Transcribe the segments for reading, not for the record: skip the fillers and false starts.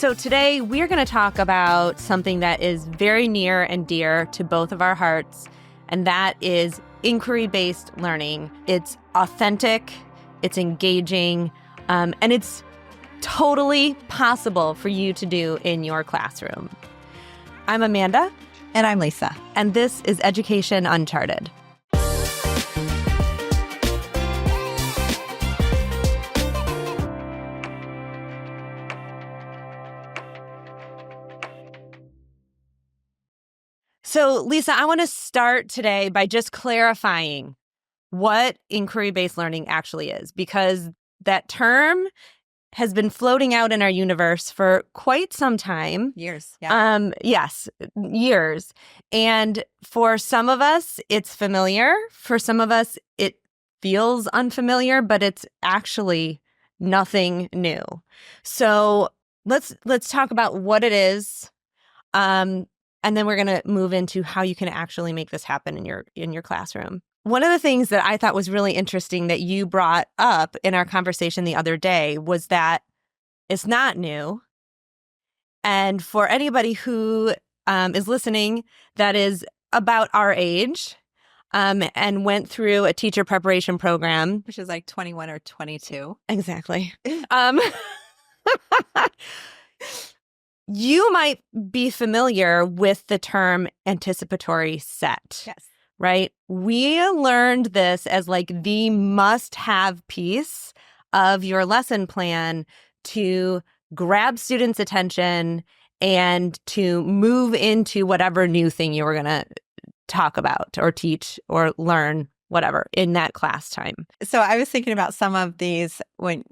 So today we're going to talk about something that is very near and dear to both of our hearts, and that is inquiry-based learning. It's authentic, it's engaging, and it's totally possible for you to do in your classroom. I'm Amanda. And I'm Lisa. And this is Education Uncharted. So, Lisa, I want to start today by just clarifying what inquiry-based learning actually is, because that term has been floating out in our universe for quite some time. Years. Yeah. Yes, years. And for some of us, it's familiar. For some of us, it feels unfamiliar, but it's actually nothing new. So let's talk about what it is. And then we're going to move into how you can actually make this happen in your classroom. One of the things that I thought was really interesting that you brought up in our conversation the other day was that it's not new. And for anybody who is listening that is about our age and went through a teacher preparation program. Which is like 21 or 22. Exactly. You might be familiar with the term anticipatory set. Yes. Right? We learned this as like the must-have piece of your lesson plan to grab students' attention and to move into whatever new thing you were going to talk about or teach or learn, whatever, in that class time. So I was thinking about some of these when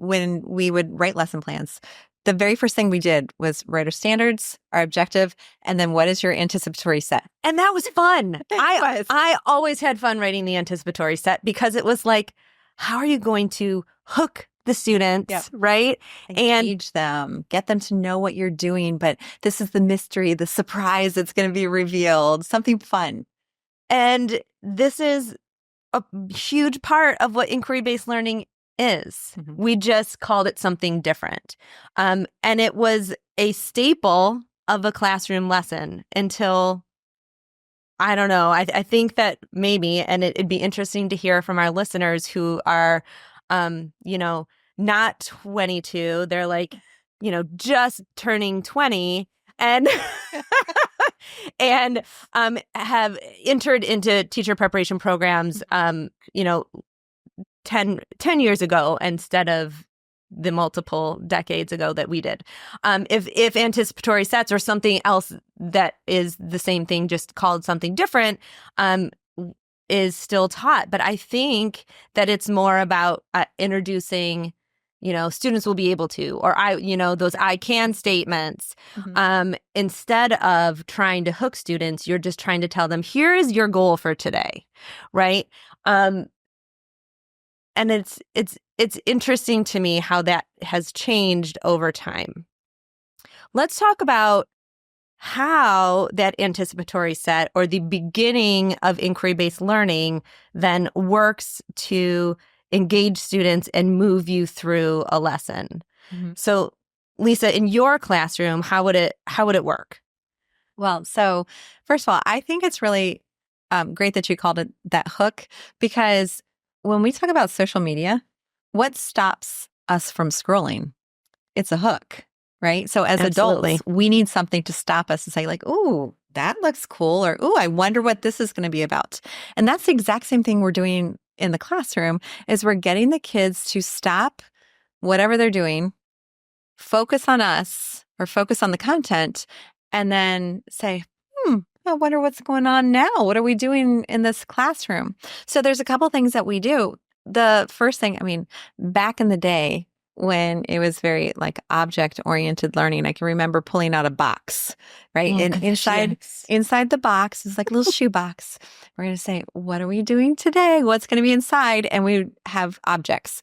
we would write lesson plans. The very first thing we did was write our standards, our objective, and then what is your anticipatory set? And that was fun. I always had fun writing the anticipatory set because it was like, how are you going to hook the students, right? Engage them, get them to know what you're doing, but this is the mystery, the surprise that's going to be revealed, something fun. And this is a huge part of what inquiry-based learning is. Mm-hmm. We just called it something different. And it was a staple of a classroom lesson until, I don't know, I think that maybe, and it'd be interesting to hear from our listeners who are, not 22, they're like, just turning 20 and and have entered into teacher preparation programs, 10 years ago instead of the multiple decades ago that we did. If anticipatory sets or something else that is the same thing, just called something different, is still taught. But I think that it's more about introducing, students will be able to, or those I can statements. Mm-hmm. Instead of trying to hook students, you're just trying to tell them, here is your goal for today, right? And it's interesting to me how that has changed over time. Let's talk about how that anticipatory set or the beginning of inquiry-based learning then works to engage students and move you through a lesson. Mm-hmm. So, Lisa, in your classroom, how would it work? Well, so first of all, I think it's really great that you called it that hook, because when we talk about social media, what stops us from scrolling? It's a hook, right? So as Absolutely. Adults, we need something to stop us and say like, ooh, that looks cool, or ooh, I wonder what this is going to be about. And that's the exact same thing we're doing in the classroom, is we're getting the kids to stop whatever they're doing, focus on us or focus on the content, and then say, I wonder what's going on now. What are we doing in this classroom? So there's a couple things that we do. The first thing, back in the day when it was very like object-oriented learning, I can remember pulling out a box, right? Oh, and inside the box is like a little shoe box. We're going to say, what are we doing today? What's going to be inside? And we have objects.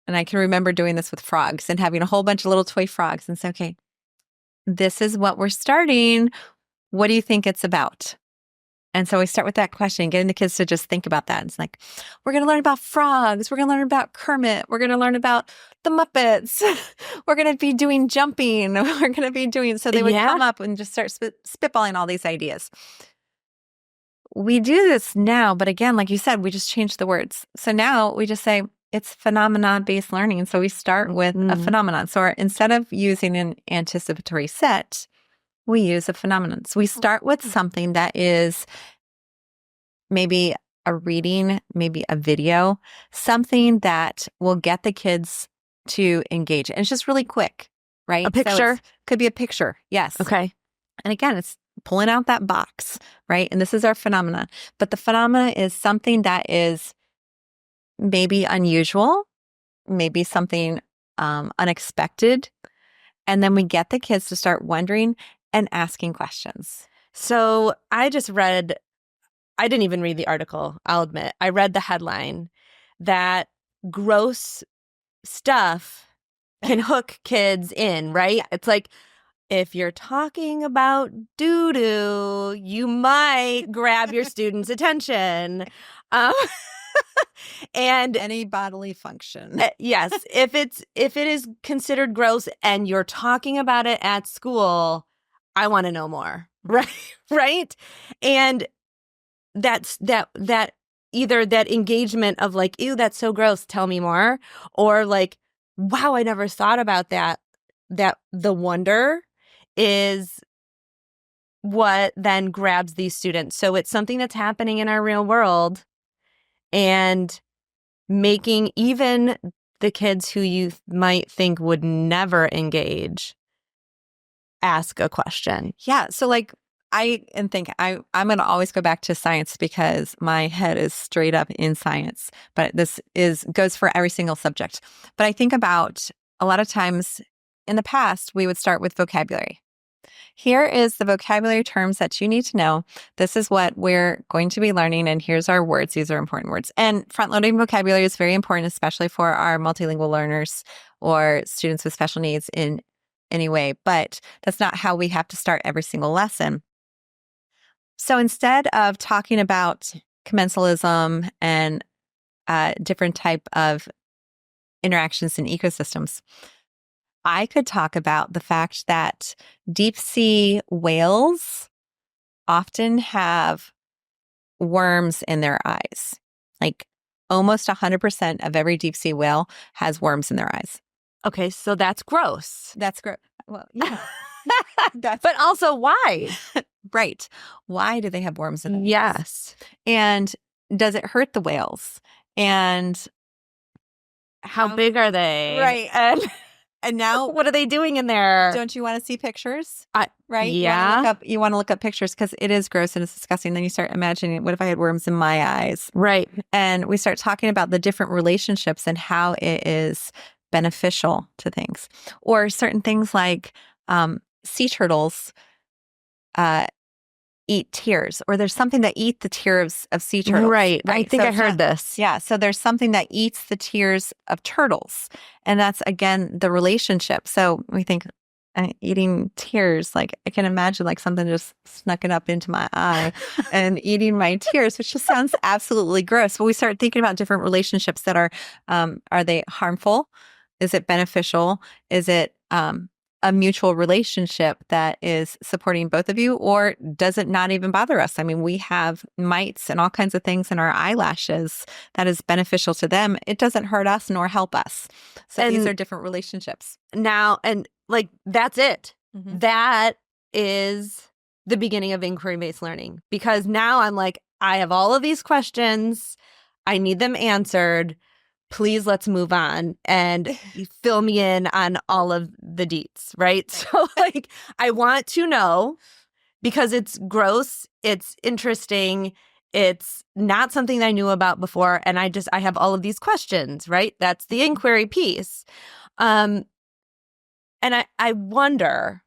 And I can remember doing this with frogs and having a whole bunch of little toy frogs and say, okay, this is what we're starting. What do you think it's about? And so we start with that question, getting the kids to just think about that. It's like, we're going to learn about frogs. We're going to learn about Kermit. We're going to learn about the Muppets. We're going to be doing jumping. We're going to be doing, so they would come up and just start spitballing all these ideas. We do this now, but again, like you said, we just changed the words. So now we just say it's phenomenon-based learning. So we start with a phenomenon. So instead of using an anticipatory set, we use a phenomenon. So we start with something that is maybe a reading, maybe a video, something that will get the kids to engage. And it's just really quick, right? A picture? So could be a picture. Yes. Okay. And again, it's pulling out that box, right? And this is our phenomena. But the phenomena is something that is maybe unusual, maybe something unexpected. And then we get the kids to start wondering and asking questions. So I didn't even read the article, I'll admit. I read the headline that gross stuff can hook kids in, right? Yeah. It's like, if you're talking about doo-doo, you might grab your student's attention. And any bodily function. Yes, if it is considered gross and you're talking about it at school, I want to know more. Right? Right? And that's that either that engagement of like, ew, that's so gross, tell me more, or like, wow, I never thought about that the wonder is what then grabs these students. So it's something that's happening in our real world and making even the kids who you might think would never engage ask a question. Yeah. So like I'm going to always go back to science because my head is straight up in science, but this goes for every single subject. But I think about a lot of times in the past, we would start with vocabulary. Here is the vocabulary terms that you need to know. This is what we're going to be learning, and here's our words. These are important words. And front-loading vocabulary is very important, especially for our multilingual learners or students with special needs in any way. But that's not how we have to start every single lesson. So instead of talking about commensalism and different type of interactions in ecosystems, I could talk about the fact that deep sea whales often have worms in their eyes. Like almost 100% of every deep sea whale has worms in their eyes. Okay, so that's gross. That's gross. Well, yeah. But also why? Right. Why do they have worms in their eyes? Yes. And does it hurt the whales? And how big are they? Right. And now, what are they doing in there? Don't you want to see pictures? Right? Yeah. You want to look up pictures because it is gross and it's disgusting. Then you start imagining, what if I had worms in my eyes? Right. And we start talking about the different relationships and how it is beneficial to things. Or certain things like sea turtles eat tears, or there's something that eat the tears of sea turtles. Right. I think I heard this. Yeah. So there's something that eats the tears of turtles. And that's, again, the relationship. So we think eating tears, like I can imagine like something just snuck it up into my eye and eating my tears, which just sounds absolutely gross. But we start thinking about different relationships that are they harmful? Is it beneficial? Is it a mutual relationship that is supporting both of you, or does it not even bother us? I mean, we have mites and all kinds of things in our eyelashes that is beneficial to them. It doesn't hurt us nor help us. So these are different relationships. Now, and like, that's it. Mm-hmm. That is the beginning of inquiry-based learning, because now I'm like, I have all of these questions. I need them answered. Please, let's move on and fill me in on all of the deets, right? So like, I want to know because it's gross, it's interesting, it's not something I knew about before, and I have all of these questions, right? That's the inquiry piece. And I wonder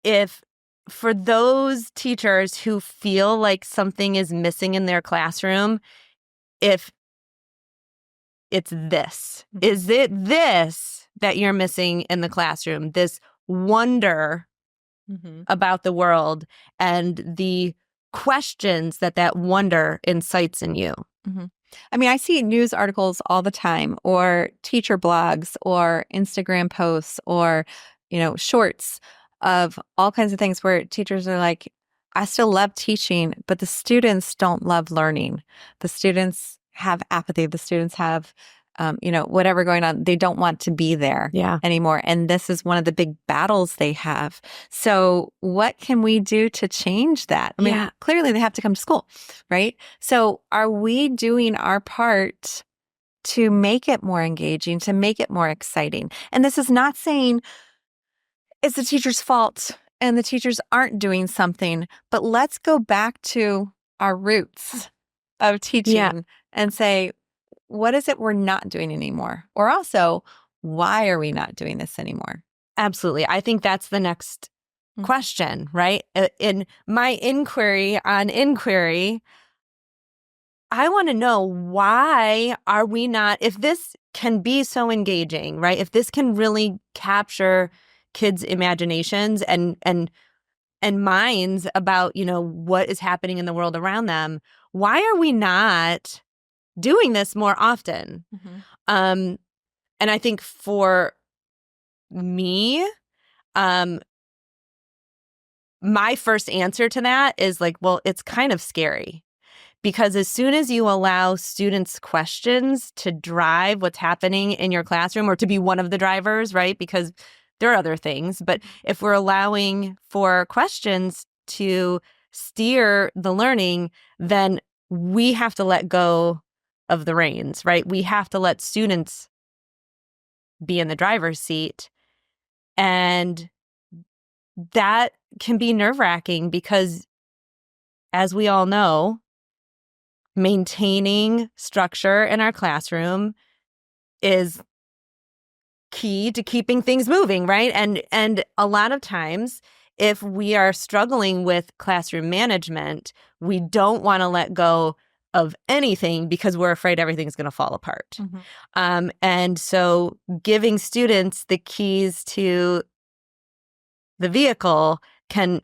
if for those teachers who feel like something is missing in their classroom, if it's this. Is it this that you're missing in the classroom? This wonder about the world and the questions that wonder incites in you. I mean, I see news articles all the time, or teacher blogs, or Instagram posts, or, shorts of all kinds of things where teachers are like, I still love teaching, but the students don't love learning. The students have apathy. The students have, whatever going on. They don't want to be there Yeah. anymore. And this is one of the big battles they have. So what can we do to change that? I mean, clearly they have to come to school, right? So are we doing our part to make it more engaging, to make it more exciting? And this is not saying it's the teacher's fault and the teachers aren't doing something, but let's go back to our roots of teaching and say, what is it we're not doing anymore? Or also, why are we not doing this anymore? Absolutely. I think that's the next question, right? In my inquiry on inquiry, I want to know, why are we not, if this can be so engaging, right? If this can really capture kids' imaginations and minds about, what is happening in the world around them, why are we not doing this more often? And I think for me, my first answer to that is like, well, it's kind of scary, because as soon as you allow students' questions to drive what's happening in your classroom, or to be one of the drivers, right? Because there are other things, but if we're allowing for questions to steer the learning, then we have to let go of the reins, right? We have to let students be in the driver's seat. And that can be nerve-wracking, because, as we all know, maintaining structure in our classroom is key to keeping things moving, right? And a lot of times, if we are struggling with classroom management, we don't want to let go of anything because we're afraid everything's going to fall apart. And so giving students the keys to the vehicle can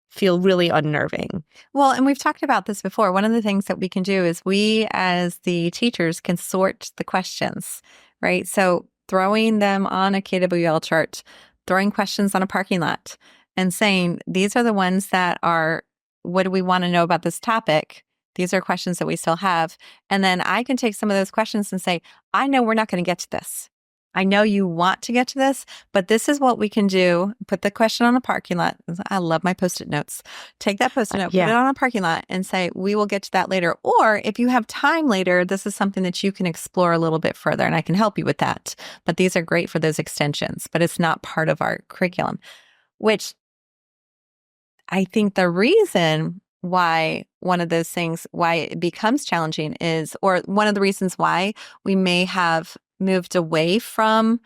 feel really unnerving. Well, and we've talked about this before. One of the things that we can do is we, as the teachers, can sort the questions, right? So throwing them on a KWL chart, throwing questions on a parking lot, and saying, these are the ones that are, what do we want to know about this topic? These are questions that we still have. And then I can take some of those questions and say, I know we're not going to get to this. I know you want to get to this, but this is what we can do. Put the question on a parking lot. I love my Post-it notes. Take that Post-it note, put it on a parking lot, and say, we will get to that later. Or if you have time later, this is something that you can explore a little bit further, and I can help you with that. But these are great for those extensions, but it's not part of our curriculum, which I think the reason why one of those things, why it becomes challenging is, or one of the reasons why we may have moved away from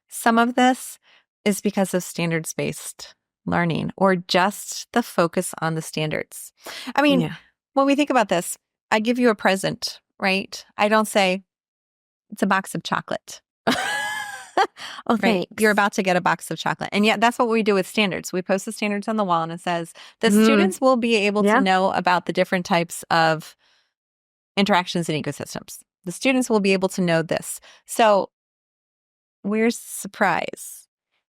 some of this, is because of standards-based learning, or just the focus on the standards. I mean, when we think about this, I give you a present, right? I don't say, it's a box of chocolate. Oh, thanks. You're about to get a box of chocolate. And yet that's what we do with standards. We post the standards on the wall, and it says the students will be able to know about the different types of interactions in ecosystems. The students will be able to know this. So where's the surprise,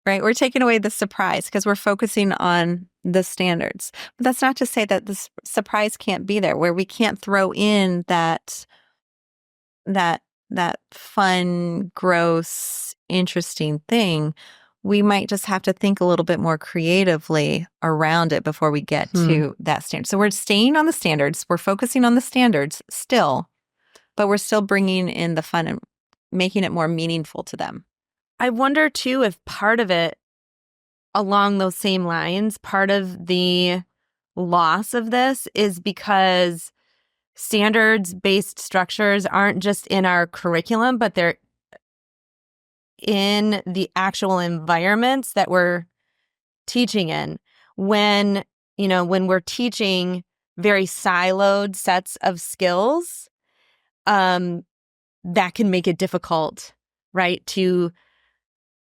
right? We're taking away the surprise because we're focusing on the standards. But that's not to say that the surprise can't be there, where we can't throw in that fun, gross, interesting thing. We might just have to think a little bit more creatively around it before we get to that standard. So we're staying on the standards. We're focusing on the standards still, but we're still bringing in the fun and making it more meaningful to them. I wonder, too, if part of it, along those same lines, part of the loss of this is because standards-based structures aren't just in our curriculum, but they're in the actual environments that we're teaching in. When we're teaching very siloed sets of skills, that can make it difficult, right, to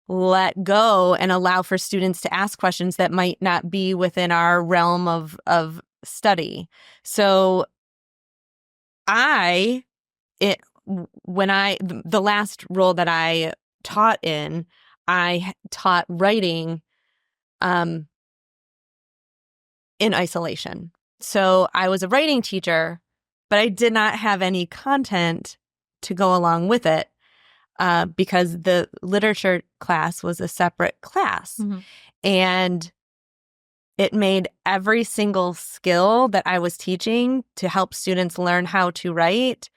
let go and allow for students to ask questions that might not be within our realm of study. So I the last role that I taught in, I taught writing in isolation. So I was a writing teacher, but I did not have any content to go along with it because the literature class was a separate class. Mm-hmm. And it made every single skill that I was teaching to help students learn how to write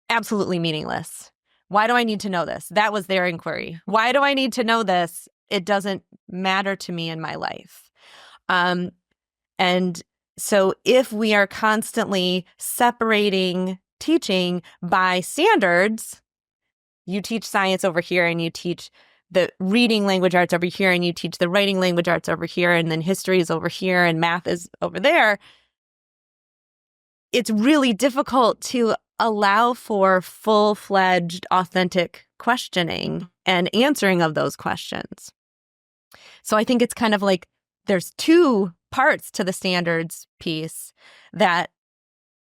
absolutely meaningless. Why do I need to know this? That was their inquiry. Why do I need to know this? It doesn't matter to me in my life. And so if we are constantly separating teaching by standards, you teach science over here and you teach the reading language arts over here and you teach the writing language arts over here, and then history is over here and math is over there, it's really difficult to allow for full-fledged, authentic questioning and answering of those questions. So I think it's kind of like there's two parts to the standards piece that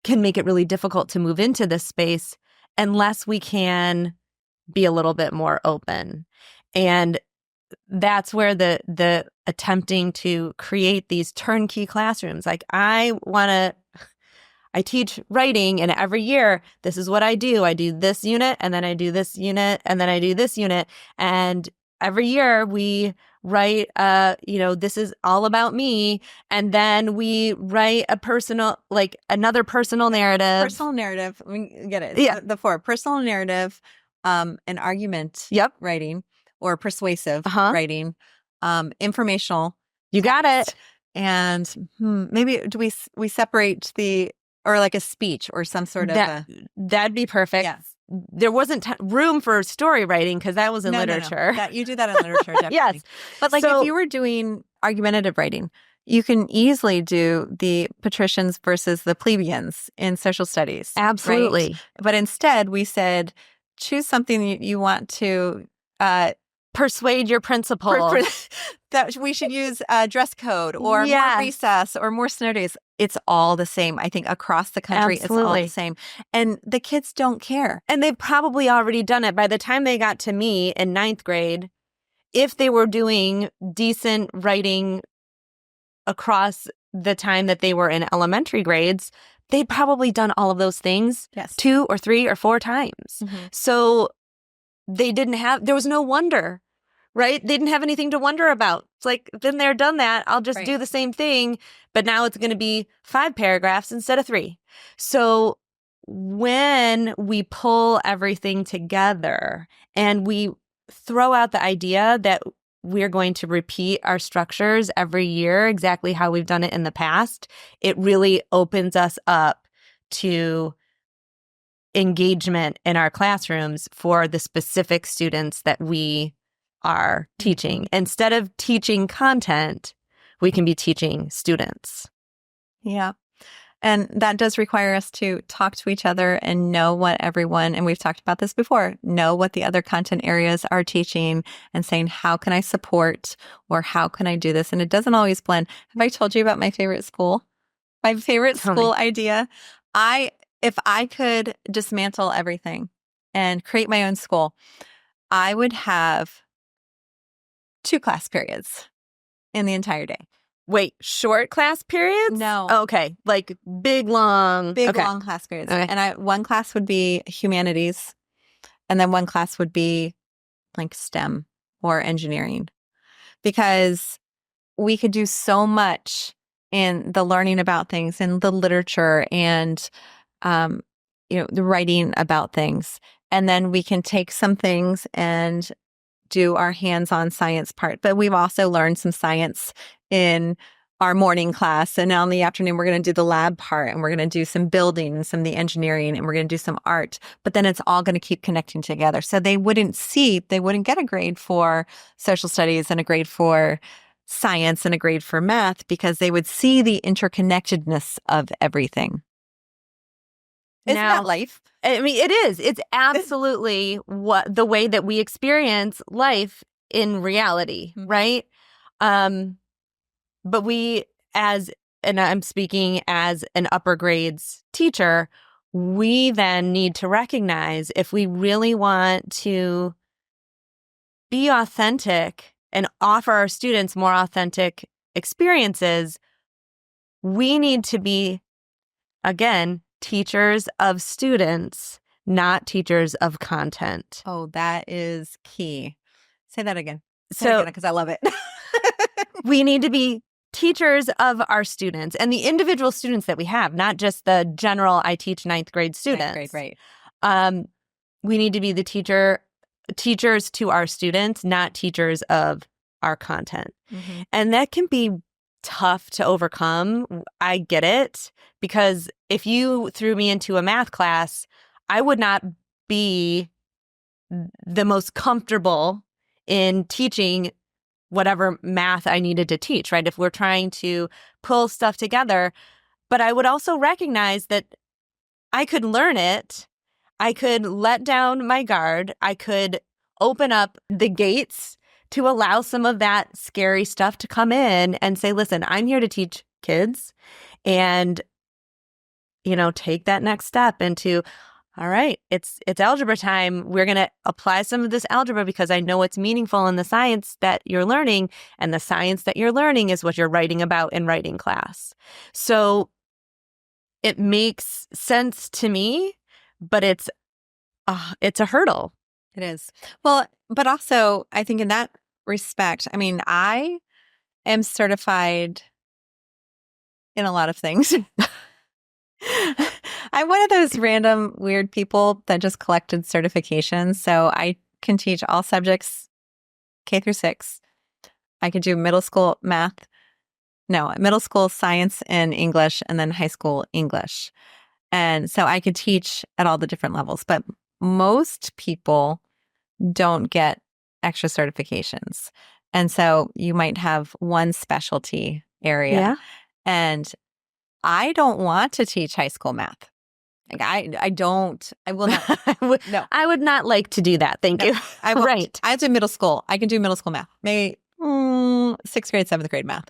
can make it really difficult to move into this space unless we can be a little bit more open. And that's where the attempting to create these turnkey classrooms, like I teach writing, and every year, this is what I do. I do this unit, and then I do this unit, and then I do this unit. And every year we write, this is all about me. And then we write another personal narrative. Personal narrative. We get it. Yeah. The four: personal narrative, an argument writing, or persuasive writing, informational. You got it. And maybe do we separate or like a speech or some sort of that'd be perfect. Yes. There wasn't room for story writing because that was in literature. No. You do that in literature, definitely. Yes. But if you were doing argumentative writing, you can easily do the patricians versus the plebeians in social studies. Absolutely. Right? But instead, we said, choose something you want to persuade your principal that we should use dress code or more recess or more snow days. It's all the same. I think across the country, Absolutely. It's all the same. And the kids don't care. And they've probably already done it. By the time they got to me in 9th grade, if they were doing decent writing across the time that they were in elementary grades, they'd probably done all of those things 2 or 3 or 4 times. Mm-hmm. So there was no wonder, right? They didn't have anything to wonder about. It's like, been there, done that. I'll just do the same thing. But now it's going to be 5 paragraphs instead of 3. So when we pull everything together and we throw out the idea that we're going to repeat our structures every year exactly how we've done it in the past, it really opens us up to engagement in our classrooms for the specific students that we are teaching. Instead of teaching content, we can be teaching students. Yeah. And that does require us to talk to each other and know what everyone, and we've talked about this before, know what the other content areas are teaching and saying, how can I support or how can I do this? And it doesn't always blend. Have I told you about my favorite school? My favorite school idea? If I could dismantle everything and create my own school, I would have 2 class periods in the entire day. Wait, short class periods? No. Okay. Like long class periods. Okay. And one class would be humanities, and then one class would be like STEM or engineering, because we could do so much in the learning about things and the literature and, the writing about things. And then we can take some things and do our hands-on science part. But we've also learned some science in our morning class. And now in the afternoon, we're going to do the lab part, and we're going to do some building and some of the engineering, and we're going to do some art. But then it's all going to keep connecting together. So they wouldn't get a grade for social studies and a grade for science and a grade for math, because they would see the interconnectedness of everything. Isn't that life? I mean, it is. It's absolutely the way that we experience life in reality, right? But and I'm speaking as an upper grades teacher, we then need to recognize if we really want to be authentic and offer our students more authentic experiences, we need to be, again, teachers of students, not teachers of content. Oh, that is key. Say that again. Say it So again, because I love it. we need to be teachers of our students and the individual students that we have, not just the general I teach ninth grade students. Ninth grade, right. We need to be the teachers to our students, not teachers of our content. Mm-hmm. And that can be tough to overcome. I get it, because if you threw me into a math class, I would not be the most comfortable in teaching whatever math I needed to teach, right? If we're trying to pull stuff together. But I would also recognize that I could learn it. I could let down my guard. I could open up the gates to allow some of that scary stuff to come in and say, listen, I'm here to teach kids, and, take that next step into, all right, it's algebra time. We're going to apply some of this algebra because I know it's meaningful in the science that you're learning, and the science that you're learning is what you're writing about in writing class. So it makes sense to me, but it's a hurdle. It is. Well, but also I think in that respect, I mean, I am certified in a lot of things. I'm one of those random weird people that just collected certifications. So I can teach all subjects K through 6. I could do middle school science and English, and then high school English. And so I could teach at all the different levels. But most people don't get extra certifications. And so you might have one specialty area. Yeah. And I don't want to teach high school math. Like I will not. No. I would not like to do that. Thank you. I won't. Right. I do middle school. I can do middle school math. Maybe 6th grade, 7th grade math.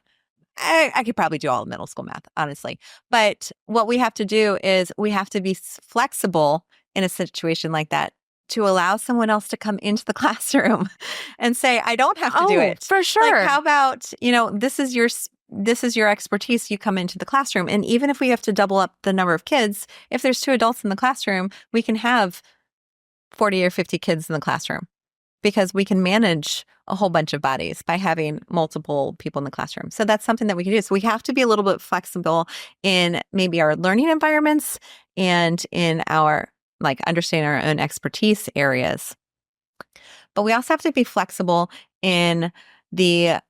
I could probably do all of middle school math, honestly. But what we have to do is we have to be flexible in a situation like that to allow someone else to come into the classroom and say, I don't have to do it. For sure. Like, how about, this is your expertise. You come into the classroom. And even if we have to double up the number of kids, if there's 2 adults in the classroom, we can have 40 or 50 kids in the classroom, because we can manage a whole bunch of bodies by having multiple people in the classroom. So that's something that we can do. So we have to be a little bit flexible in maybe our learning environments and in our understanding our own expertise areas. But we also have to be flexible in the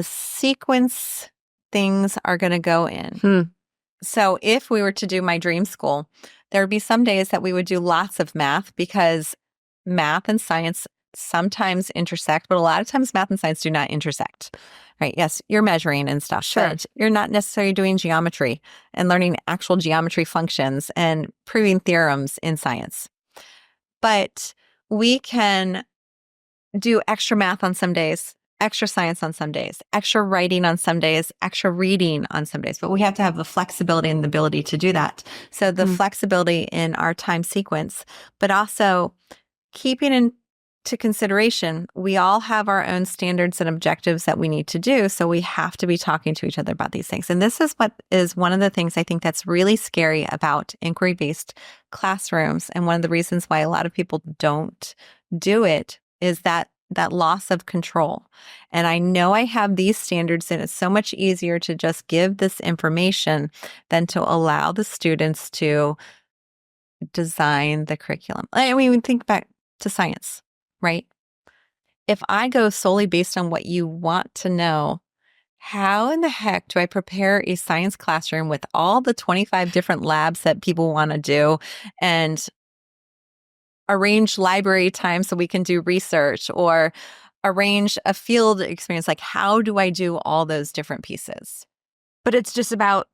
sequence things are going to go in. So if we were to do my dream school, there would be some days that we would do lots of math, because math and science sometimes intersect, but a lot of times math and science do not intersect, right? Yes, you're measuring and stuff, Sure. but you're not necessarily doing geometry and learning actual geometry functions and proving theorems in science. But we can do extra math on some days, extra science on some days, extra writing on some days, extra reading on some days. But we have to have the flexibility and the ability to do that. So the flexibility in our time sequence, but also keeping into consideration, we all have our own standards and objectives that we need to do. So we have to be talking to each other about these things. And this is what is one of the things I think that's really scary about inquiry-based classrooms. And one of the reasons why a lot of people don't do it is that loss of control. And I know I have these standards, and it's so much easier to just give this information than to allow the students to design the curriculum. I mean, think back to science, right? If I go solely based on what you want to know, how in the heck do I prepare a science classroom with all the 25 different labs that people want to do, and arrange library time so we can do research, or arrange a field experience? Like, how do I do all those different pieces? But it's just about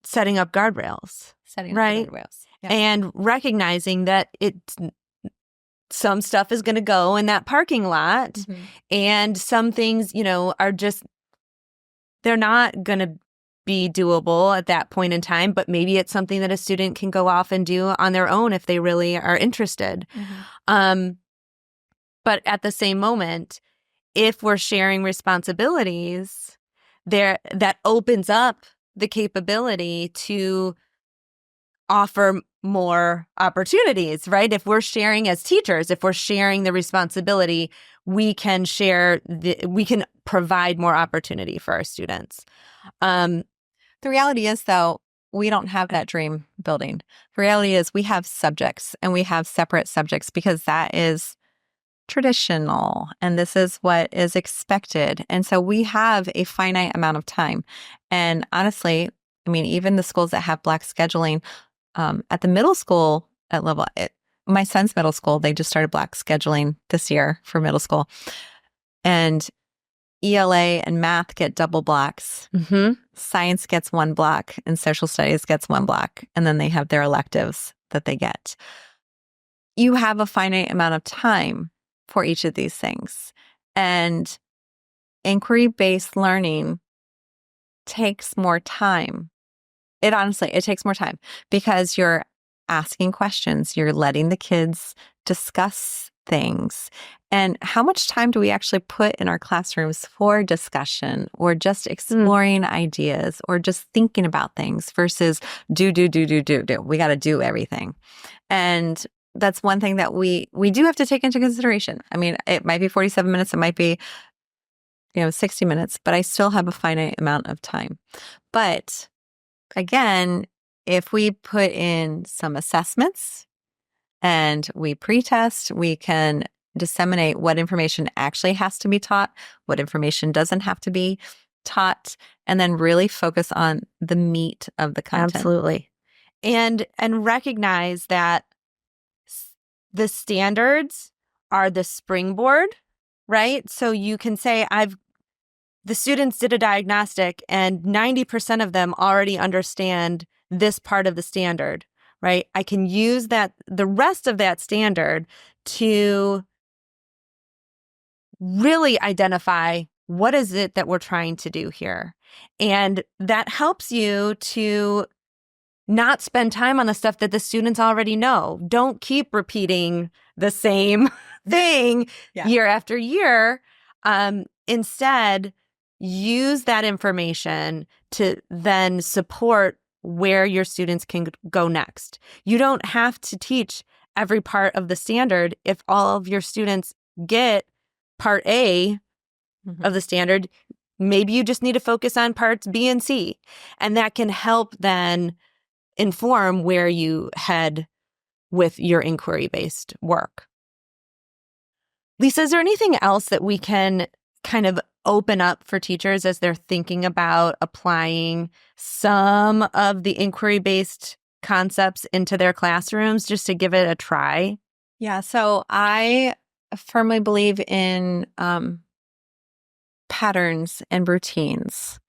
setting up guardrails. Right. Guardrails. Yeah. And recognizing that some stuff is going to go in that parking lot, and some things, are just, they're not going to be doable at that point in time, but maybe it's something that a student can go off and do on their own if they really are interested. But at the same moment, if we're sharing responsibilities, that opens up the capability to offer more opportunities, right? If we're sharing as teachers, if we're sharing the responsibility, we can we can provide more opportunity for our students. The reality is, though, we don't have that dream building. The reality is we have subjects, and we have separate subjects because that is traditional and this is what is expected. And so we have a finite amount of time. And honestly, I mean, even the schools that have block scheduling, at the middle school level, my son's middle school, they just started block scheduling this year for middle school. And ELA and math get double blocks. Science gets one block and social studies gets one block. And then they have their electives that they get. You have a finite amount of time for each of these things. And inquiry-based learning takes more time. It takes more time because you're asking questions, you're letting the kids discuss things. And how much time do we actually put in our classrooms for discussion or just exploring ideas or just thinking about things versus do. We got to do everything. And that's one thing that we do have to take into consideration. I mean, it might be 47 minutes, it might be 60 minutes, but I still have a finite amount of time. But again, if we put in some assessments and we pre-test, we can disseminate what information actually has to be taught, what information doesn't have to be taught, and then really focus on the meat of the content. Absolutely. And recognize that the standards are the springboard, right? So you can say, the students did a diagnostic and 90% of them already understand this part of the standard, right? I can use the rest of that standard to really identify what is it that we're trying to do here. And that helps you to not spend time on the stuff that the students already know. Don't keep repeating the same thing year after year. Instead, use that information to then support where your students can go next. You don't have to teach every part of the standard if all of your students get part A of the standard. Maybe you just need to focus on parts B and C, and that can help then inform where you head with your inquiry-based work. Lisa, is there anything else that we can kind of open up for teachers as they're thinking about applying some of the inquiry-based concepts into their classrooms just to give it a try? Yeah, so I firmly believe in patterns and routines.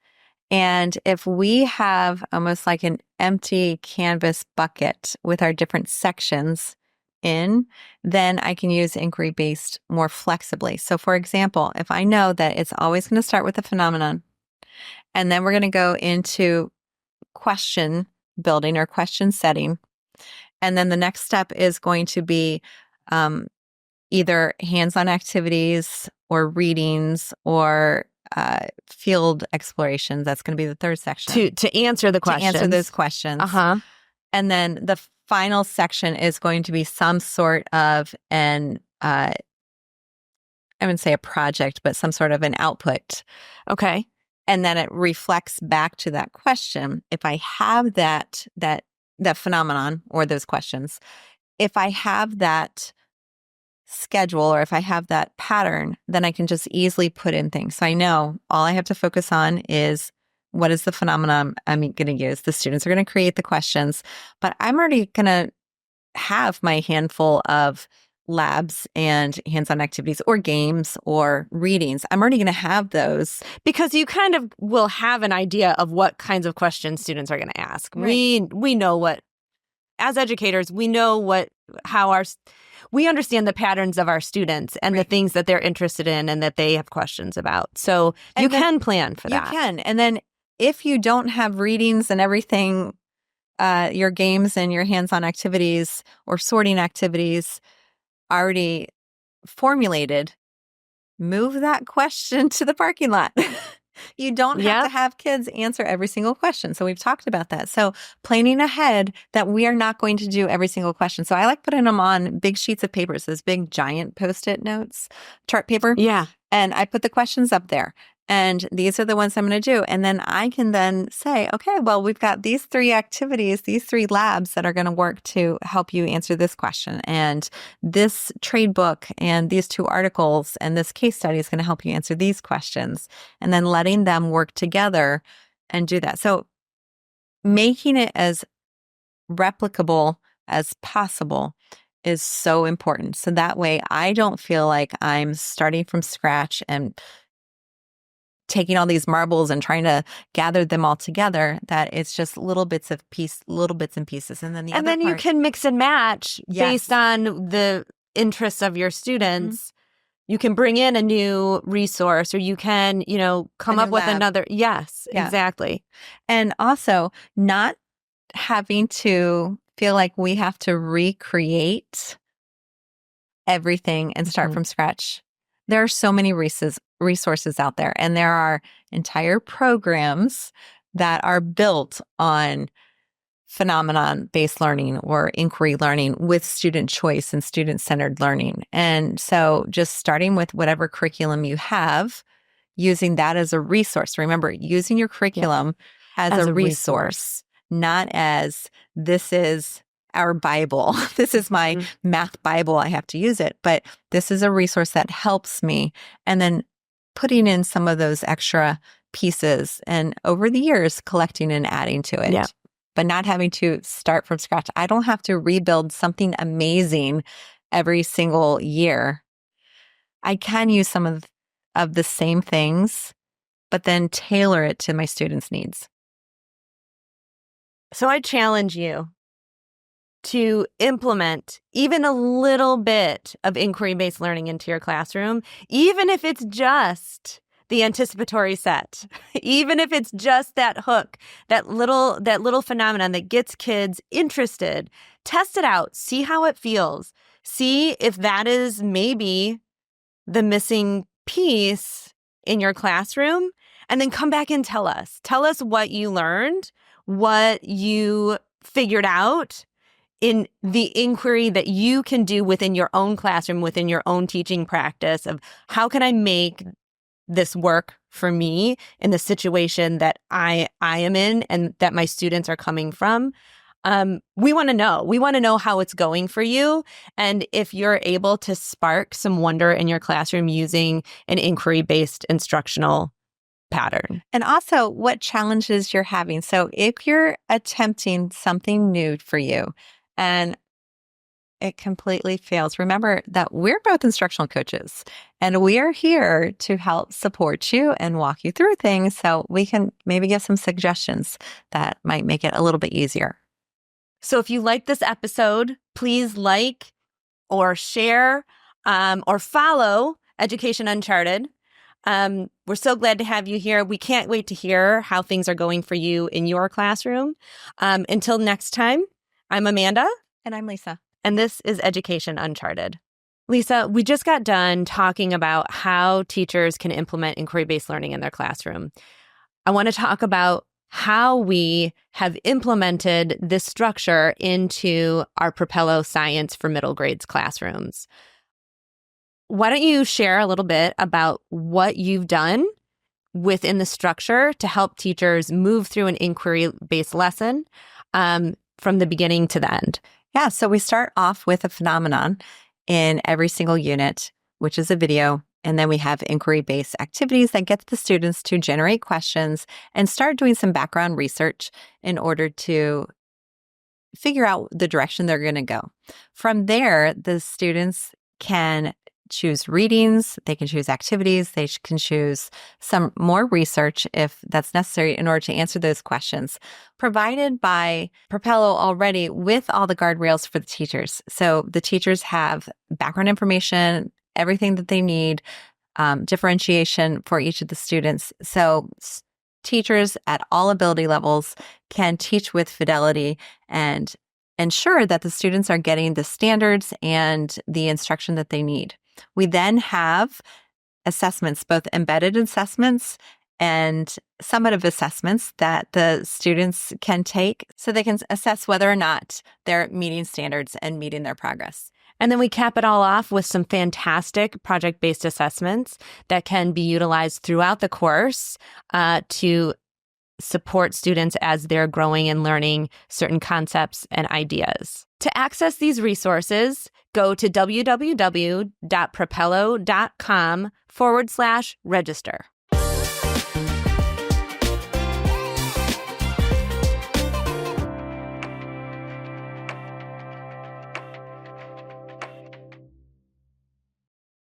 And if we have almost like an empty canvas bucket with our different sections in, then I can use inquiry-based more flexibly. So for example, if I know that it's always going to start with a phenomenon, and then we're going to go into question building or question setting, and then the next step is going to be either hands-on activities or readings or field explorations. That's going to be the third section. To answer the questions. To answer those questions. And then the final section is going to be some sort of I wouldn't say a project, but some sort of an output. Okay. And then it reflects back to that question. If I have that phenomenon or those questions, if I have that schedule or if I have that pattern, then I can just easily put in things. So I know all I have to focus on is what is the phenomenon I'm going to use. The students are going to create the questions, but I'm already going to have my handful of labs and hands-on activities or games or readings. I'm already going to have those. Because you kind of will have an idea of what kinds of questions students are going to ask. Right. We know what, as educators, we know we understand the patterns of our students and the things that they're interested in and that they have questions about. So you can plan for that. You can. And then if you don't have readings and everything, your games and your hands-on activities or sorting activities already formulated, move that question to the parking lot. You don't have to Yep. have kids answer every single question. So we've talked about that. So planning ahead that we are not going to do every single question. So I like putting them on big sheets of paper, so those big giant Post-it notes, chart paper. Yeah. And I put the questions up there. And these are the ones I'm going to do. And then I can then say, okay, well, we've got these 3 activities, these 3 labs that are going to work to help you answer this question. And this trade book and these 2 articles and this case study is going to help you answer these questions. And then letting them work together and do that. So making it as replicable as possible is so important. So that way I don't feel like I'm starting from scratch and taking all these marbles and trying to gather them all together, that it's just little bits and pieces. And then the And other then you part, can mix and match yes. based on the interests of your students. You can bring in a new resource, or you can, come A up new with lab. another. Yes, Yeah. exactly. And also not having to feel like we have to recreate everything and start Mhm. from scratch. There are so many resources out there, and there are entire programs that are built on phenomenon-based learning or inquiry learning with student choice and student-centered learning. And so just starting with whatever curriculum you have, using that as a resource. Remember, using your curriculum as As a a resource. resource, not as this is our Bible. This is my Mhm. math Bible. I have to use it. But this is a resource that helps me. And then putting in some of those extra pieces and over the years, collecting and adding to it. Yeah. But not having to start from scratch. I don't have to rebuild something amazing every single year. I can use some of the same things, but then tailor it to my students' needs. So I challenge you to implement even a little bit of inquiry-based learning into your classroom, even if it's just the anticipatory set, even if it's just that hook, that little phenomenon that gets kids interested. Test it out, see how it feels, see if that is maybe the missing piece in your classroom, and then come back and tell us. Tell us what you learned, what you figured out in the inquiry that you can do within your own classroom, within your own teaching practice of how can I make this work for me in the situation that I am in and that my students are coming from. We want to know. We want to know how it's going for you. And if you're able to spark some wonder in your classroom using an inquiry-based instructional pattern. And also what challenges you're having. So if you're attempting something new for you and it completely fails, remember that we're both instructional coaches and we are here to help support you and walk you through things so we can maybe give some suggestions that might make it a little bit easier. So if you like this episode, please like or share or follow Education Uncharted. We're so glad to have you here. We can't wait to hear how things are going for you in your classroom. Until next time, I'm Amanda. And I'm Lisa. And this is Education Uncharted. Lisa, we just got done talking about how teachers can implement inquiry-based learning in their classroom. I want to talk about how we have implemented this structure into our Propello Science for middle grades classrooms. Why don't you share a little bit about what you've done within the structure to help teachers move through an inquiry-based lesson from the beginning to the end? Yeah, so we start off with a phenomenon in every single unit, which is a video. And then we have inquiry-based activities that gets the students to generate questions and start doing some background research in order to figure out the direction they're going to go. From there, the students can choose readings, they can choose activities, they can choose some more research if that's necessary in order to answer those questions, provided by Propello already with all the guardrails for the teachers. So the teachers have background information, everything that they need, differentiation for each of the students. So teachers at all ability levels can teach with fidelity and ensure that the students are getting the standards and the instruction that they need. We then have assessments, both embedded assessments and summative assessments that the students can take so they can assess whether or not they're meeting standards and meeting their progress. And then we cap it all off with some fantastic project-based assessments that can be utilized throughout the course to support students as they're growing and learning certain concepts and ideas. To access these resources, go to www.propello.com/register.